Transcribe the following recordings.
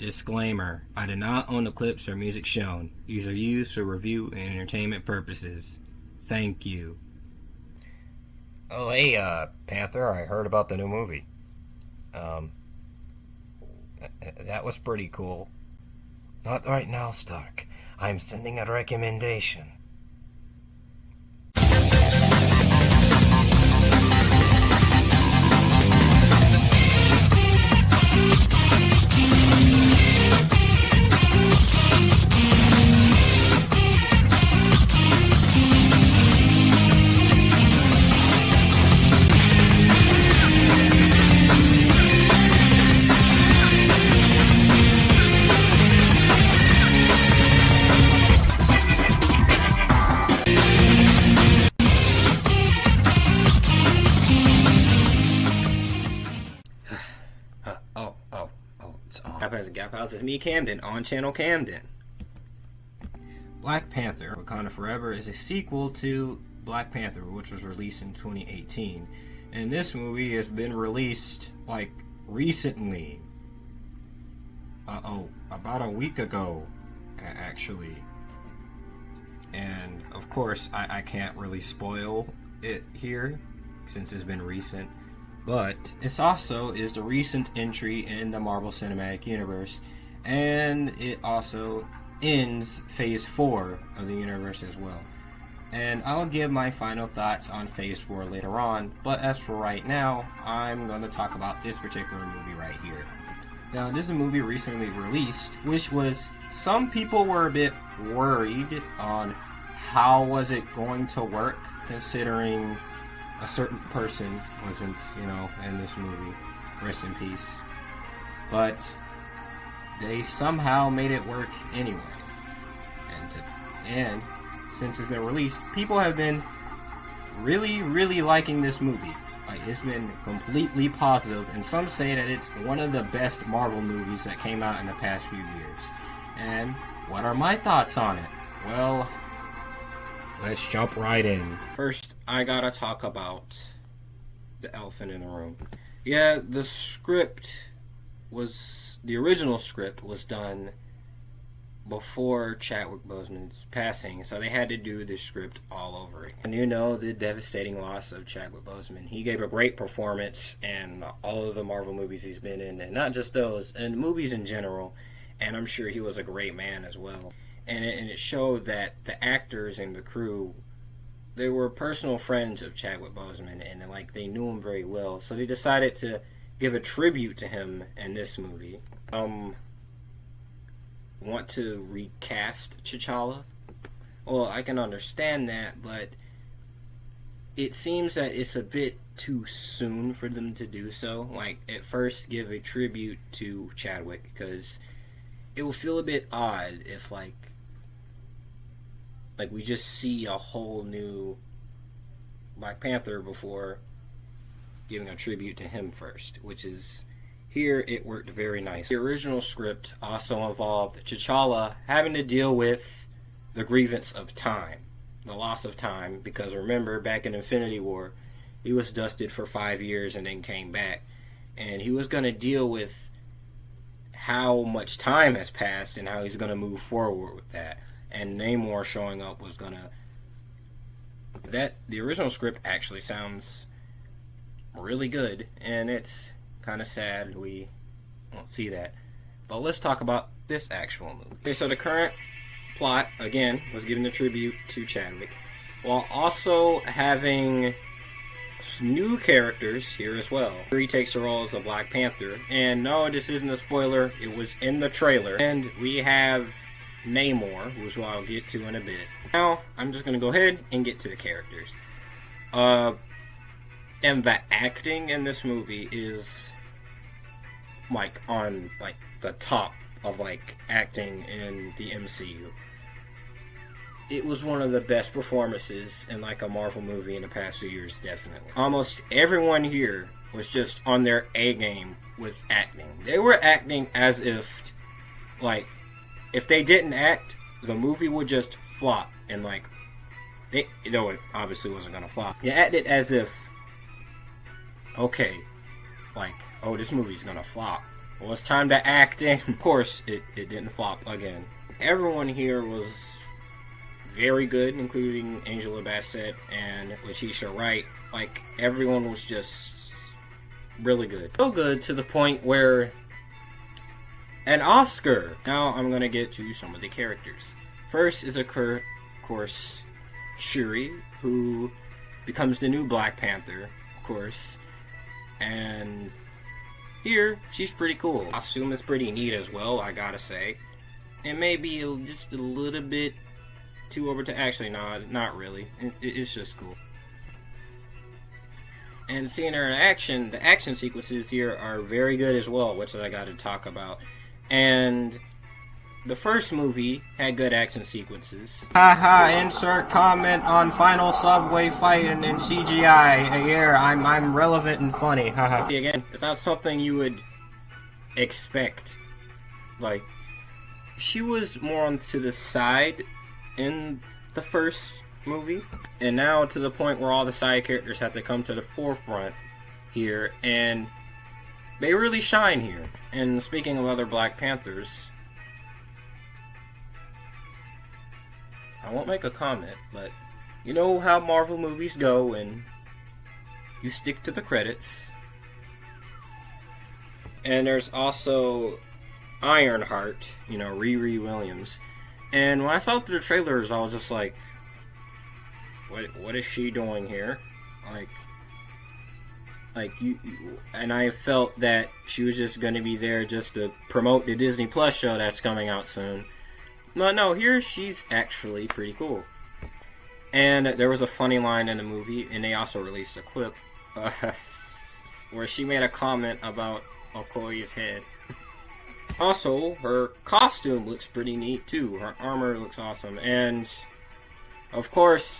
Disclaimer: I do not own the clips or music shown. These are used for review and entertainment purposes. Thank you. Oh, hey, Panther, I heard about the new movie. That was pretty cool. Not right now, Stark. I'm sending a recommendation. It's me, Camden, on Channel Camden. Black Panther, Wakanda Forever is a sequel to Black Panther, which was released in 2018. And this movie has been released, recently. About a week ago, actually. And, of course, I can't really spoil it here, since it's been recent. But it also is the recent entry in the Marvel Cinematic Universe, and it also ends Phase 4 of the universe as well. And I'll give my final thoughts on Phase 4 later on, but as for right now, I'm going to talk about this particular movie right here. Now, this is a movie recently released, which was, some people were a bit worried on how was it going to work, considering a certain person wasn't, in this movie. Rest in peace. But they somehow made it work anyway. And since it's been released, people have been really, really liking this movie. It's been completely positive, and some say that it's one of the best Marvel movies that came out in the past few years. And what are my thoughts on it? Well, let's jump right in. First, I gotta talk about the elephant in the room. Yeah, the original script was done before Chadwick Boseman's passing, so they had to do the script all over again. And the devastating loss of Chadwick Boseman. He gave a great performance in all of the Marvel movies he's been in, and not just those, and movies in general, and I'm sure he was a great man as well. And it showed that the actors and the crew, they were personal friends of Chadwick Boseman, and they knew him very well. So they decided to give a tribute to him in this movie. Want to recast T'Challa? Well, I can understand that, but it seems that it's a bit too soon for them to do so. At first, give a tribute to Chadwick, because it will feel a bit odd if we just see a whole new Black Panther before giving a tribute to him first, which is, here it worked very nice. The original script also involved T'Challa having to deal with the grievance of time, the loss of time, because remember, back in Infinity War, he was dusted for 5 years and then came back, and he was going to deal with how much time has passed and how he's going to move forward with that. And Namor showing up was gonna... The original script actually sounds really good, and it's kind of sad we won't see that. But let's talk about this actual movie. Okay, so the current plot, again, was giving a tribute to Chadwick, while also having new characters here as well. He takes the role as a Black Panther, and no, this isn't a spoiler, it was in the trailer. And we have Namor, which I'll get to in a bit. Now, I'm just going to go ahead and get to the characters. And the acting in this movie is, on, the top of, acting in the MCU. It was one of the best performances in, a Marvel movie in the past few years, definitely. Almost everyone here was just on their A-game with acting. They were acting as if, if they didn't act, the movie would just flop, and it obviously wasn't gonna flop. They acted as if, okay, this movie's gonna flop, Well, it's time to act in. Of course, it didn't flop again. Everyone here was very good, including Angela Bassett and Letitia Wright. Like, everyone was just really good. So good to the point where an Oscar! Now I'm gonna get to some of the characters. First is, of course, Shuri, who becomes the new Black Panther, of course. And here, she's pretty cool. Costume is pretty neat as well, I gotta say. It may be just a little bit too over to... Actually, no, not really. It's just cool. And seeing her in action, the action sequences here are very good as well, which I got to talk about. And the first movie had good action sequences. Haha, insert comment on final subway fight and CGI. Yeah, I'm relevant and funny. Haha. See, again, it's not something you would expect. Like, she was more onto the side in the first movie, and now to the point where all the side characters have to come to the forefront here, and they really shine here. And speaking of other Black Panthers, I won't make a comment, but you know how Marvel movies go and you stick to the credits. And there's also Ironheart, you know, Riri Williams. And when I saw the trailers, I was just like, what is she doing here? Like you, and I felt that she was just going to be there just to promote the Disney Plus show that's coming out soon. No, here she's actually pretty cool. And there was a funny line in the movie, and they also released a clip where she made a comment about Okoye's head. Also, her costume looks pretty neat too. Her armor looks awesome. And, of course,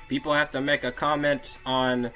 people have to make a comment on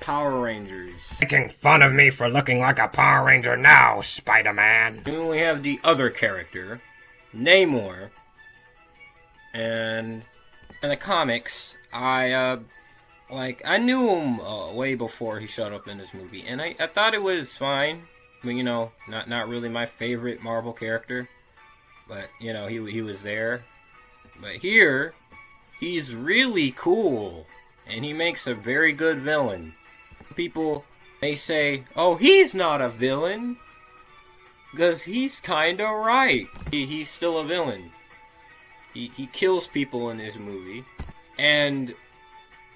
Power Rangers. Making fun of me for looking like a Power Ranger now, Spider-Man. Then we have the other character, Namor. And in the comics, I knew him way before he showed up in this movie. And I thought it was fine. I mean, you know, not really my favorite Marvel character. But, you know, he was there. But here, he's really cool. And he makes a very good villain. People, they say, oh, he's not a villain. Because he's kinda right. He's still a villain. He kills people in this movie. And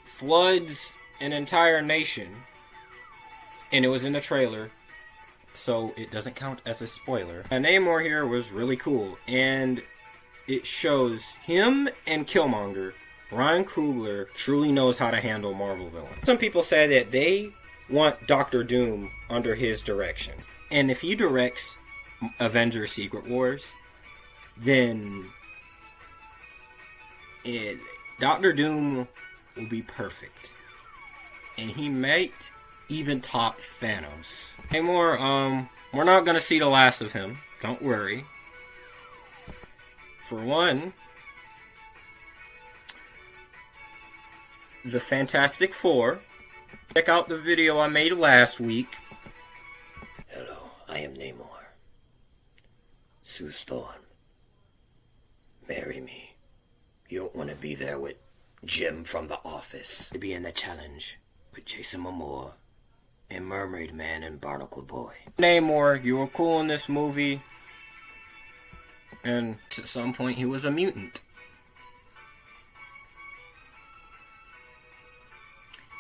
floods an entire nation. And it was in the trailer. So it doesn't count as a spoiler. And Namor here was really cool. And it shows him and Killmonger. Ryan Coogler truly knows how to handle Marvel villains. Some people say that they want Doctor Doom under his direction. And if he directs Avengers Secret Wars, then Doctor Doom will be perfect. And he might even top Thanos. Namor, we're not going to see the last of him. Don't worry. For one, the Fantastic Four. Check out the video I made last week. Hello, I am Namor. Sue Storm. Marry me. You don't want to be there with Jim from The Office. To be in the challenge with Jason Momoa and Mermaid Man and Barnacle Boy. Namor, you were cool in this movie. And at some point he was a mutant.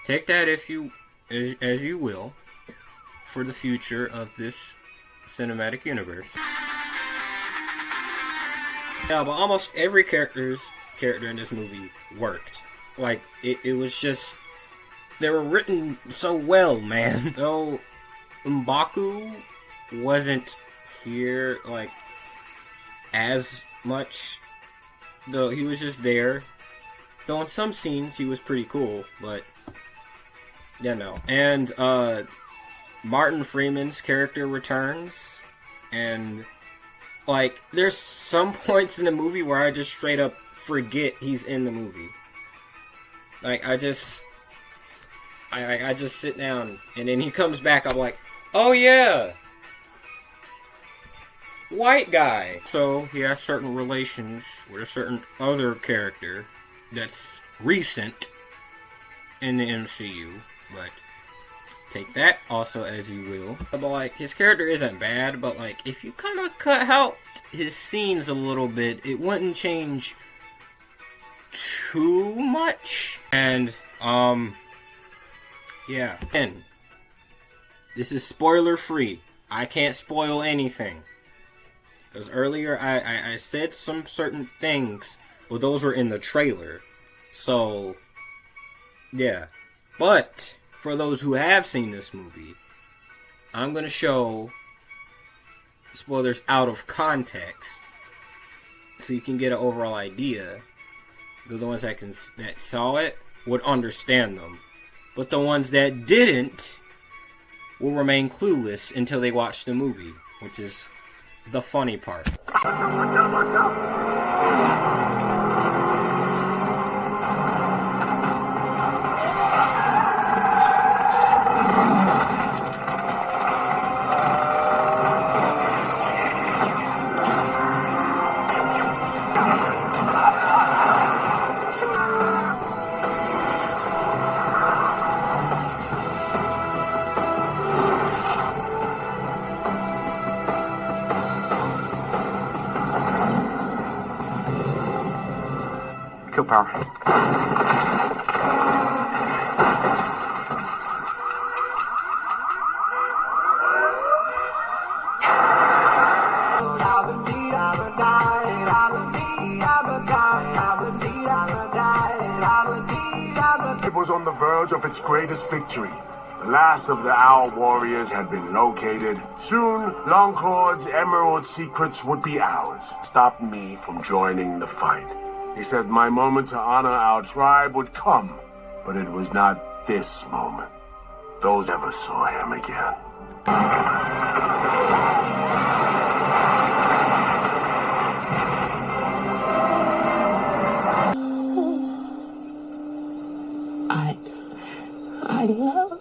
Take that as you will for the future of this cinematic universe. Yeah, but almost every character in this movie worked. Like, it was just, they were written so well, man. Though M'Baku wasn't here, like, as much, though he was just there. Though in some scenes he was pretty cool, but yeah, no. And Martin Freeman's character returns, and like there's some points in the movie where I just straight up forget he's in the movie. Like I just sit down, and then he comes back. I'm like, Oh yeah! White guy. So he has certain relations with a certain other character that's recent in the MCU, but take that also as you will. But like, his character isn't bad, but like, if you kind of cut out his scenes a little bit, it wouldn't change too much. And yeah. And this is spoiler free. I can't spoil anything. Because earlier I said some certain things, but those were in the trailer. So, yeah. But, for those who have seen this movie, I'm going to show spoilers out of context, so you can get an overall idea. The ones that saw it would understand them. But the ones that didn't will remain clueless until they watch the movie, which is the funny part. Kill power. It was on the verge of its greatest victory. The last of the Owl Warriors had been located. Soon, Longclaw's emerald secrets would be ours. Stopped me from joining the fight. He said my moment to honor our tribe would come, but it was not this moment. Those never saw him again. I love.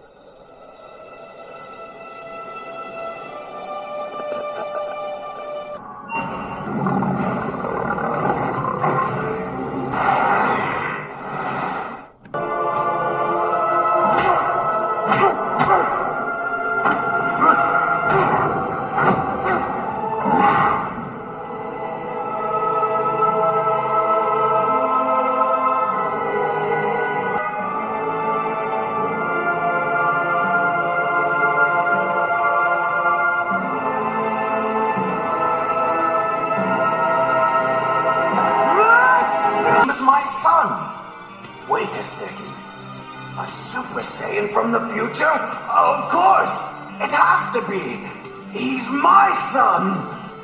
My son! Wait a second. A Super Saiyan from the future? Of course! It has to be! He's my son!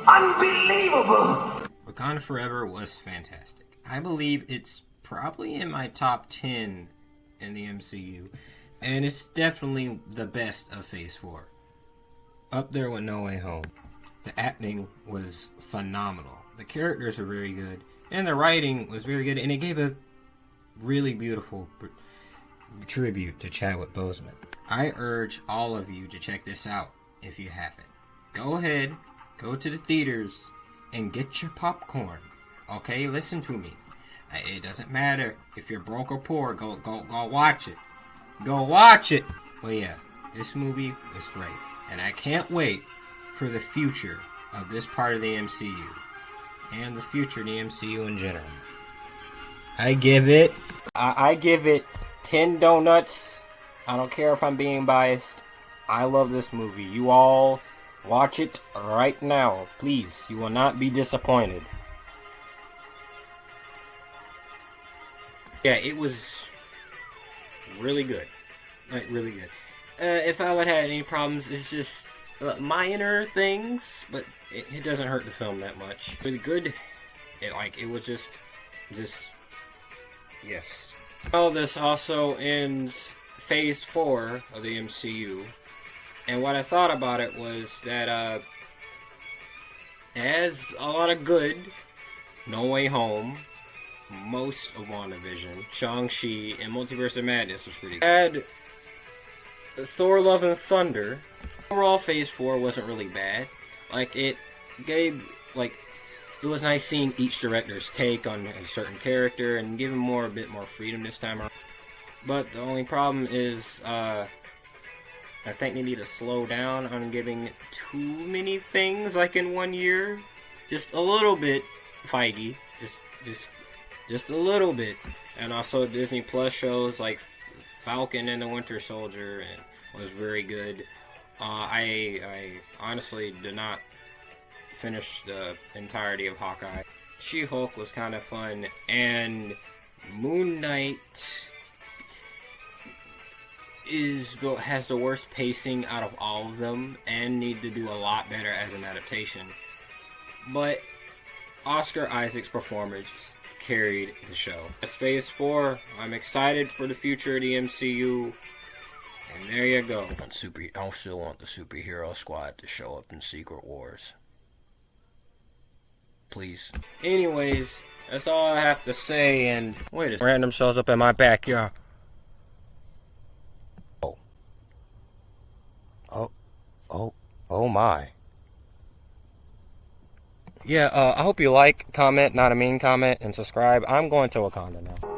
Unbelievable! Wakanda Forever was fantastic. I believe it's probably in my top 10 in the MCU. And it's definitely the best of Phase 4. Up there with No Way Home. The acting was phenomenal. The characters were very good. And the writing was very good, and it gave a really beautiful tribute to Chadwick Boseman. I urge all of you to check this out if you haven't. Go ahead, go to the theaters, and get your popcorn. Okay, listen to me. It doesn't matter if you're broke or poor. Go watch it. Go watch it. Well, yeah, this movie was great, and I can't wait for the future of this part of the MCU. And the future of the MCU in general. I give it 10 donuts. I don't care if I'm being biased. I love this movie. You all watch it right now. Please, you will not be disappointed. Yeah, it was really good. Like, really good. If I would have had any problems, it's just minor things, but it doesn't hurt the film that much. Really good. It was just yes. Well, this also ends Phase 4 of the MCU, and what I thought about it was that it has a lot of good. No Way Home, most of WandaVision, Shang-Chi, and Multiverse of Madness was pretty good. Had Thor: Love and Thunder, Overall, Phase 4 wasn't really bad. Like, it was nice seeing each director's take on a certain character and give him a bit more freedom this time around. But the only problem is, I think they need to slow down on giving too many things, like, in 1 year. Just a little bit, Feige. Just a little bit. And also Disney Plus shows like Falcon and the Winter Soldier was very good. I honestly did not finish the entirety of Hawkeye. She-Hulk was kind of fun, and Moon Knight has the worst pacing out of all of them, and need to do a lot better as an adaptation. But Oscar Isaac's performance carried the show. As Phase 4, I'm excited for the future of the MCU. And there you go. I still want the superhero squad to show up in Secret Wars. Please. Anyways, that's all I have to say. And wait a second. Random shows up in my backyard. Oh my. Yeah, I hope you like, comment, not a mean comment, and subscribe. I'm going to Wakanda now.